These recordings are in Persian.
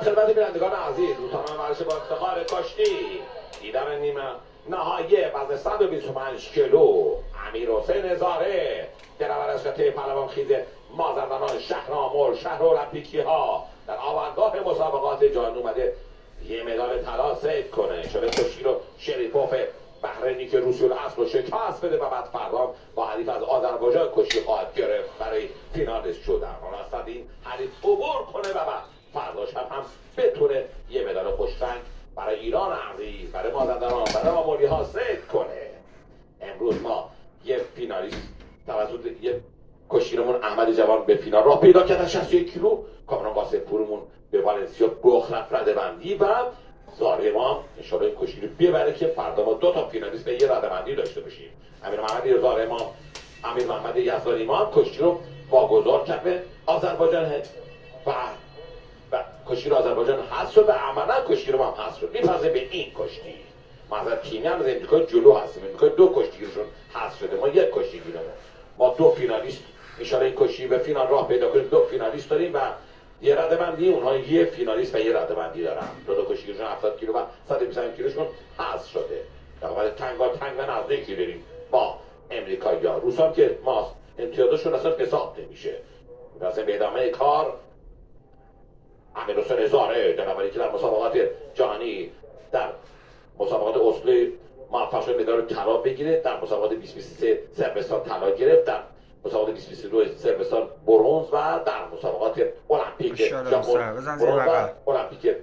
خدمت بینندگان عزیز، روزنامه ورزش با افتخار کشتی دیدن نیمه نهایی وزن 125 کیلو امیرحسین زاره درآور رشته پهلوان خیز مازندران شهر آمل شهر المپیکی ها در آوردگاه مسابقات جهانی اومده یه مدال طلا صید کنه. شده کشتی رو شریپوف بحرینی که روسیول اصل رو شکست بده و بعد فردا با حریف از آذربایجان کشتی خواهد گرفت برای فینالیست شدن. حالا از این حریف عبور کنه و بعد فردا شب هم بتونه یه مدال خوشرنگ برای ایران عزیز، برای مازندران، برای آمولی ها صید کنه. امروز ما یه فینالیست توسط یه کشتیرمون احمد جوان به فینال راه پیدا کرد. 61 کیلو کامران قاسم پورمون به والنسیا بخ رفت رده‌بندی و زاره ما انشاءالله این کشتی رو ببره که فردا ما 2 تا فینالیست به یه رده‌بندی داشته باشیم. امیر محمدی زاره ما، امیر محمد یزدانی ما هم کشتی رو واگذار کرد به آذربایجان و کشتی رو آذربایجان حذف شد و عملا کشتی رو هم حذف شد. می‌پذیریم به این کشتی ما از تیمی هم از امریکا جلو هستیم. امریکا 2 کشتیگیرشون حذف شده، ما 1 کشتیگیرمون. ما 2 فینالیست انشاءالله این کشتی به فینال راه پیدا کنیم. 2 فینالیست داریم و یه رده‌بندی، اونها یه فینالیست و یه رده‌بندی دارن. 2 کشتیگیرشون 70 کیلو و 125 کیلوشون حذف شده. در واقع تنگ و نزدیکی داریم با امریکایی‌ها. روسا هم که ما امتیازشون اصلا حساب نمیشه. مثلا به ادامه کار امیرحسین زاره جنابالی که در مسابقات جهانی در مسابقات اسلو موفق شد مدال طلا بگیره، در مسابقات 2023 صربستان طلا گرفت، در مسابقات 2022 صربستان برنز و در مسابقات المپیک ژاپن المپیک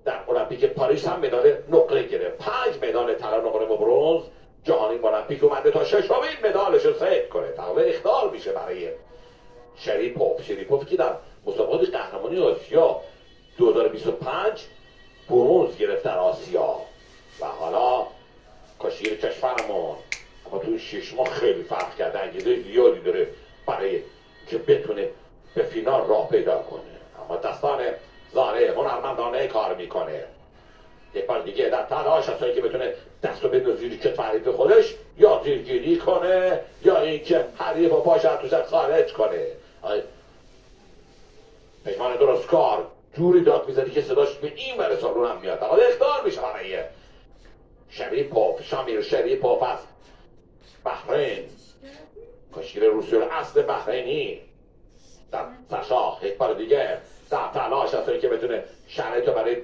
در المپیک پاریس هم مدال نقره گرفت. 5 مدال طلا، نقره و برنز جهانی المپیک اومده تا 6مین مدالش رو صید کنه. تقریبا اخطار میشه برای شریپوف که در مسابقات قهرمانی آسیا 2025 برنز گرفت در آسیا و حالا کشتیگیر کشورمون اما تو 6 ماه خیلی فرق کرده، انگیزه زیادی داره برای که بتونه به فینال راه پیدا کنه. اما دستان زاره هنرمندانه کار میکنه. یک بار دیگه در تلاش هست که بتونه دست رو به زیر کتف حریف خودش یا زیرگیری کنه یا اینکه حریف و پاش از توش خارج کنه. پشمان درست کار جوری داد میزدی که صداش به این ور سالون هم میاد. حالا اخطار میشه برای شریپوف، شامیر شریپوف از بحرین، کشتیگر روسیول اصل بحرینی در سرشاخ. یک بار دیگه در تلاش هست که بتونه شرایط رو برای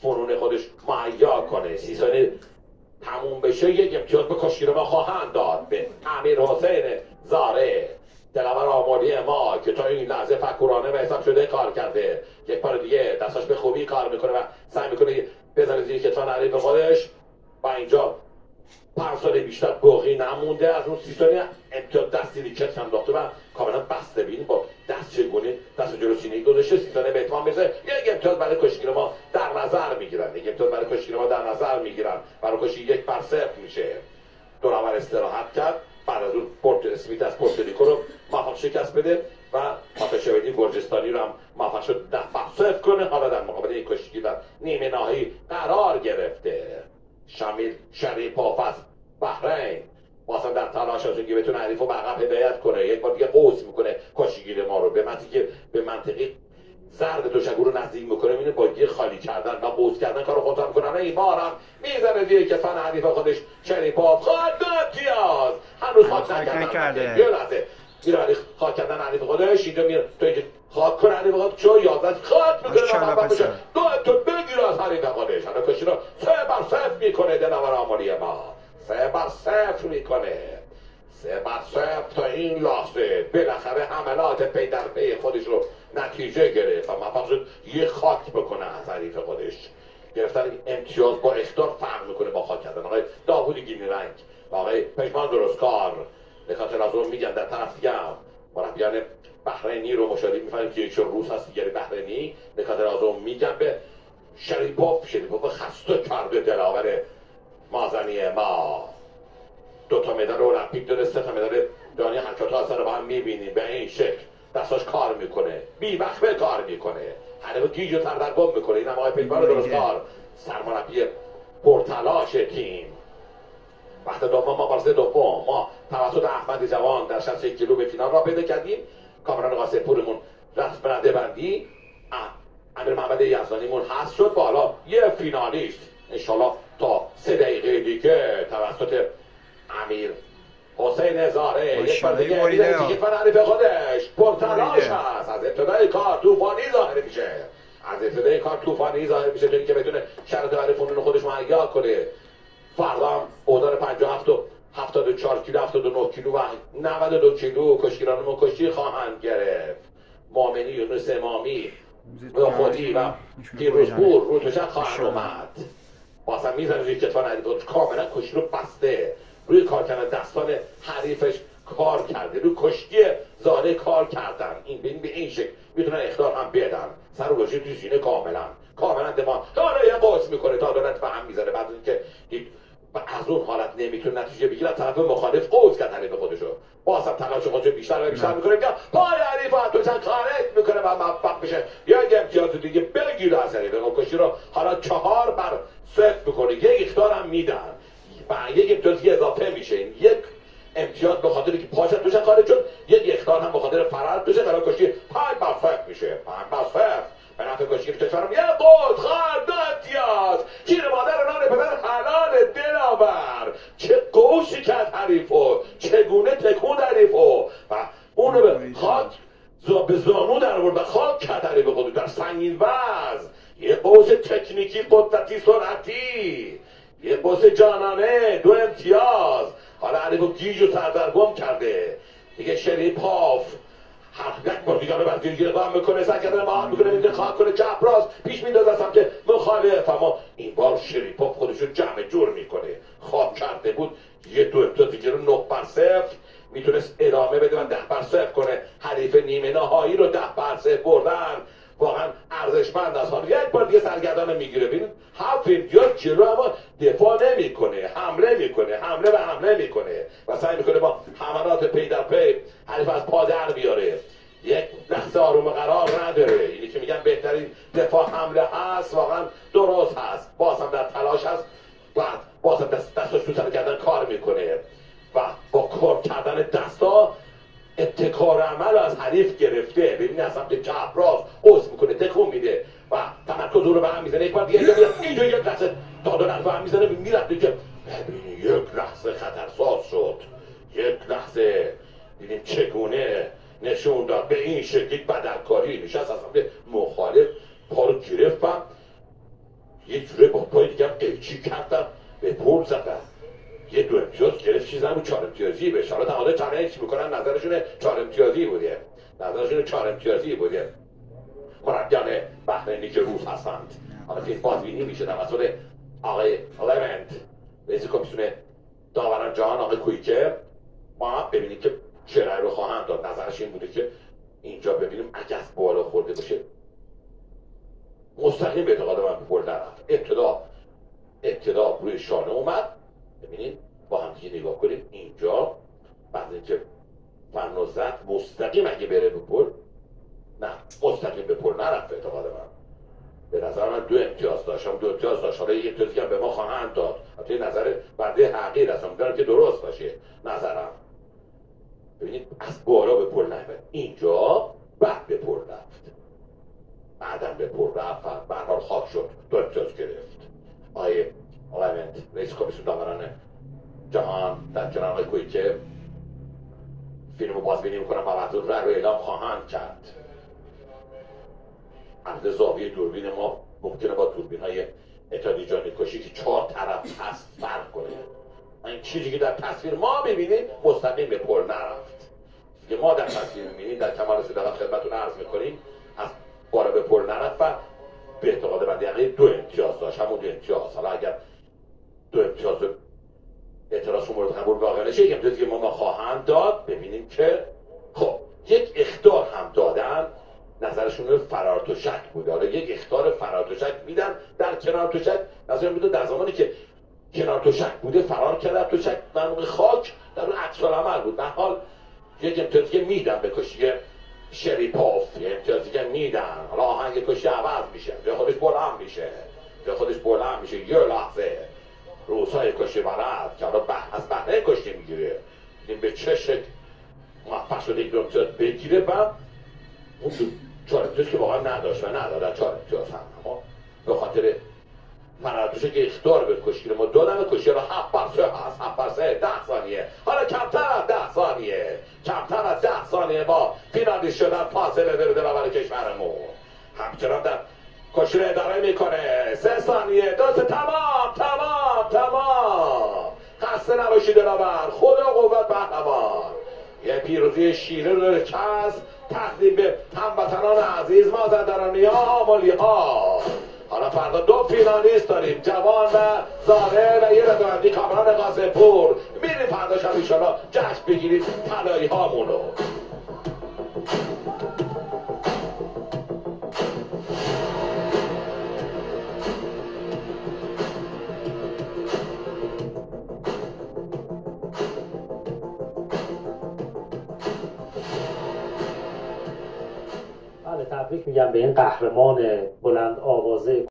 فنون خودش مهیا کنه. 30 ثانیه تموم بشه یک امتیاز به کشتیگر ما خواهند داد به امیرحسین زاره دلاور آمولی ما که تا این لحظه فکرانه و حساب شده کار کرده. یک بار دیگه دستاش به خوبی کار میکنه و سعی میکنه بزنه زیر کتفان حریف خودش و اینجا 5 سال بیشتر باقی نمونده از اون 30 ثانیه امتیاز دست زیر کتف انداخته و کاملا بسته بین با دست چگونه دست جلو سینه گذاشته. 30 ثانیه به اتمام برسه یک امتیاز برای کشتیگر ما در نظر میگیرن. یک امتیاز برای کشتیگر ما در نظر میگیرن. برای کشتی 1-0 میشه. 2 نفر استراحت کرد. بعد از اون پورت اسمیت از پورتوریکو رو موفق شکست بده و ماتاشویلی گرجستانی رو هم موفق شد 10-0 کنه. حالا در مقابل این کشتی در نیمه نهایی قرار گرفته. شامیر شریپوف از بحرین واسه در تلاش هست که بتونه حریف رو به عقب هدایت کنه. یک بار دیگه قوس میکنه کشتیگیر ما رو به منطقی زرد دوشگو رو نزدیک میکنه. اینه با گیر خالی کردن و قوس کردن کارو خودم میکنن. این بار هم میزنه دیگه که فن حریف خودش شریپوف خواهد امتیاز هنوز خاک نکردن. یه لحظه میره ولی خاک کردن حریف خودش اینجا میره تو اینجا خاک کنه حریف خودش چون 11 خاک میکنه و بشه 2 تا بگیره از حریف خودش. حالا کشتی رو 3-0 میکنه دلاور آمولی ما. 3-0 میکنه. 3-0 تا این لحظه بالاخره حملات پی در پی خودش رو نتیجه گرفت و موفق شد یه خاک بکنه از حریف خودش. گرفتن امتیاز با اخطار فرق میکنه با خاک کردن. آقای داوود گیلنی رنگ و آقای پشمان درست کار به خاطر از اون میگن در طرف دیگه هم مربیان بحرینی رو مشاهده میفهمیم که یکشون روس هست دیگری بحرینی. به خاطر از اون میگن به شریپوف خسته کرده دلاور مازنی ما. 2 تا مدال المپیک داره، 3 تا مدال جهانی حرکات آسان رو با هم میبینیم. به این شکل دستاش کار میکنه، بی وقفه کار میکنه، حریف گیج و سردرگم میکنه. این هم آقای پیشبان درست کار سرمربی پرتلاش تیم. وقت دوم ما بارسه دوم ما توسط احمد جوان در 61 کیلو به فینال را پیدا کردیم. کامران قاسم پورمون رفت به رده‌بندی. امیر محمد یزدانیمون هست شد و حالا یه فینالیست انشالله تا 3 دقیقه دیگه توسط امیر حسین هزاره یک بار دیگه میده تیکت و حریف خودش پرتلاش هست. از ابتدای کار طوفانی ظاهر میشه، از ابتدای کار طوفانی ظاهر میشه تا که بتونه شرط برای فنون خودش مهیا کنه. فردا هم اوزان 57 و 74 کیلو 79 کیلو و 92 کیلو کشتیرانمون کشتی خواهند گرفت. مامنی یونس امامی و خودی و پیروزپور رو تشک خواهند اومد. بازم میزنه روی کتف حریف کاملا کشتی رو بسته، روی کار کردن دستان حریفش کار کرده، روی کشتی زاده کار کردن. این به این شکل میتونن اخطار هم بدن. سر و گوشی توی سینه کاملا دماغ داره یه قوس میکنه تا دولت به هم میزنه. بعد اینکه از اون حالت نمیتونه نتیجه بگیره، از طرف مخالف قوس کرد حریف خودشو. بازم تلاش خودشو بیشتر و بیشتر میکنه که پای حریف تو چند خارج میکنه و موفق بشه یک امتیاز دیگه بگیره از حریف. کشتی رو حالا 4 بر 0 میکنه، یک اخطار هم میدن و یک امتیاز اضافه میشه. یک امتیاز به خاطر که پاش توش خارج شد، یک اخطار هم به خاطر فرار توشه. برای کشتی 5 بر 0 میشه. 5 بر 0 به نفع کشتی کشورم. یه قوس خواهد 2 امتیاز. شیر مادر نان پدر حلال دلاور. چه قوسی کرد حریفو، چگونه تکون حریفو و اونو به خاک به زانو در آورد و خاک کرد حریف خودش در سنگین وزن. یه قوس تکنیکی قدرتی سرعتی، یه قوس جانانه 2 امتیاز. حالا حریفو گیج و سردرگم کرده دیگه. شری پاف یک بار دیگه رو بردیر گیره قام میکنه، سرکردن ما میکنه، میده خواه کنه چپ راست پیش میندازه هم که مخالف. اما این بار شری پاف خودشو جمع جور میکنه. خواه کرده بود یه 2 امتیاز دیگه رو 9 بر 0 میتونست ادامه بده و 10 بر 0 کنه. حریف نیمه نهایی رو 10 بر 0 بردن. واقعا ارزشمند است. حالا یک بار دیگه سرگردان میگیره. ببینید 7 امتیاز جلو، اما دفاع نمیکنه، حمله میکنه، حمله به حمله میکنه و سعی میکنه با حملات پی در پی حریف از پا در بیاره. یک لحظه آروم قرار نداره. اینی که میگن بهترین دفاع حمله هست، واقعا درست هست. باز هم در تلاش هست، بعد باز هم دستاش تو سر کردن کار میکنه و با کار کردن دستا ابتکار عمل از حریف گرفته. ببینید از سمت چپ راست قوس میکنه، تکون میده و تمرکز رو به هم میزنه. یک بار دیگه اینجا یک لحظه تا دو لحظه هم میزنه میرد دیگه. ببینید یک لحظه خطرساز شد. یک لحظه دیدیم چگونه نشون داد به این شکلی بدلکاری نشست از سمت مخالف پا رو گرفت و یه جوره با پای دیگه هم قیچی کردن به پول زدن. یه 2 امتیاز گرفت چیزن رو 4 امتیازی بشه. حالا تقاضای چالش میکنن، نظرشون 4 امتیازی بوده، نظرشون 4 امتیازی بوده. مربیان بحرینی که روز هستند. حالا که این بازبینی میشه توسط آقای لونت رئیس کمیسیون داوران جهان، آقای کویکه. ما ببینیم که چه رأی رو خواهند داد. نظرش این بوده که اینجا ببینیم اگه از بالا خورده باشه مستقیم به اعتقاد من به پل نرفت. ابتدا روی شانه اومد. ببینید با هم دیگه نگاه کنیم اینجا. بعد اینکه فن زد مستقیم اگه بره به پل، نه مستقیم به پل نرفت به اعتقاد من. به نظر من 2 امتیاز داشت، هم 2 امتیاز داشت. حالا یک امتیازی هم به ما خواهند داد. حتی نظر بنده حقیر هستم، میدونم که درست باشه نظرم. ببینید از بالا به پل نرفت، اینجا بعد به پل رفت، بعدم به پل رفت، به هر حال خاک شد، 2 امتیاز گرفت. آقای لونت رئیس کمیسیون داوران جهان در کنار آقای کویکه فیلم رو بازبینی میکنن و محضور رو اعلام خواهند کرد. عرض زاویه دوربین ما ممکنه با دوربین های اتحادیه جهانی کشی که 4 طرف هست فرق کنه. این چیزی که در تصویر ما میبینیم مستقیم به پل نرفت. که ما در تصویر میبینیم در کمال صداقت خدمتتون عرض میکنیم از بالا به پل نرفت و به اعتقاد من دقیقه 2 امتیاز داشت، همون 2 امتیاز. حالا اگر 2 امتیاز اعتراض مورد قبول واقع نشه، یک امتیازی که ما خواهند داد. ببینیم که خب یک اخطار هم دادن، نظرشون فرار تشک بوده. حالا یک اخطار فرار تشک میدن در کنار تشک. نظر میده در زمانی که کنار تشک بوده فرار کرده تشک در موقع خاک در اون عکس العمل بود. در حال یک امتیازی که میدن به کشتی شری پاف، یک امتیازی که میدن. حالا آهنگ کشتی عوض میشه، جای خودش بلند میشه، جای خودش بلند میشه. یه لحظه روسای کشتی بلد که حالا از بحره کشتی میگیره، دیدیم به چه شکل موفق شده یک امتیاز بگیره و اون 4 امتیاز که واقعا نداشت و ندادن 4 امتیاز. که اختیار بکشید ما 2 دقیقه کشی رو 7 بر 3 هست 7 بر 3 10 ثانیه حالا کمتر از 10 ثانیه کمتر از 10 ثانیه با فینالیست شدن فاصله داره دلاور کشورمون همچنان در کشی رو اداره میکنه 3 ثانیه 2 تمام خسته نباشید دلاور خود قوت پهلوان یه پیروزی شیرین رو چسب تقدیم به هموطنان عزیز مازندرانی ها آملی ها حالا فردا 2 فینالیست داریم جوان و زاره و یه ردوندی کامران قاسمپور میریم فردا شب ایشالا جشن بگیرید طلایی هامونو بله تبریک میگم به این قهرمان بلند آوازه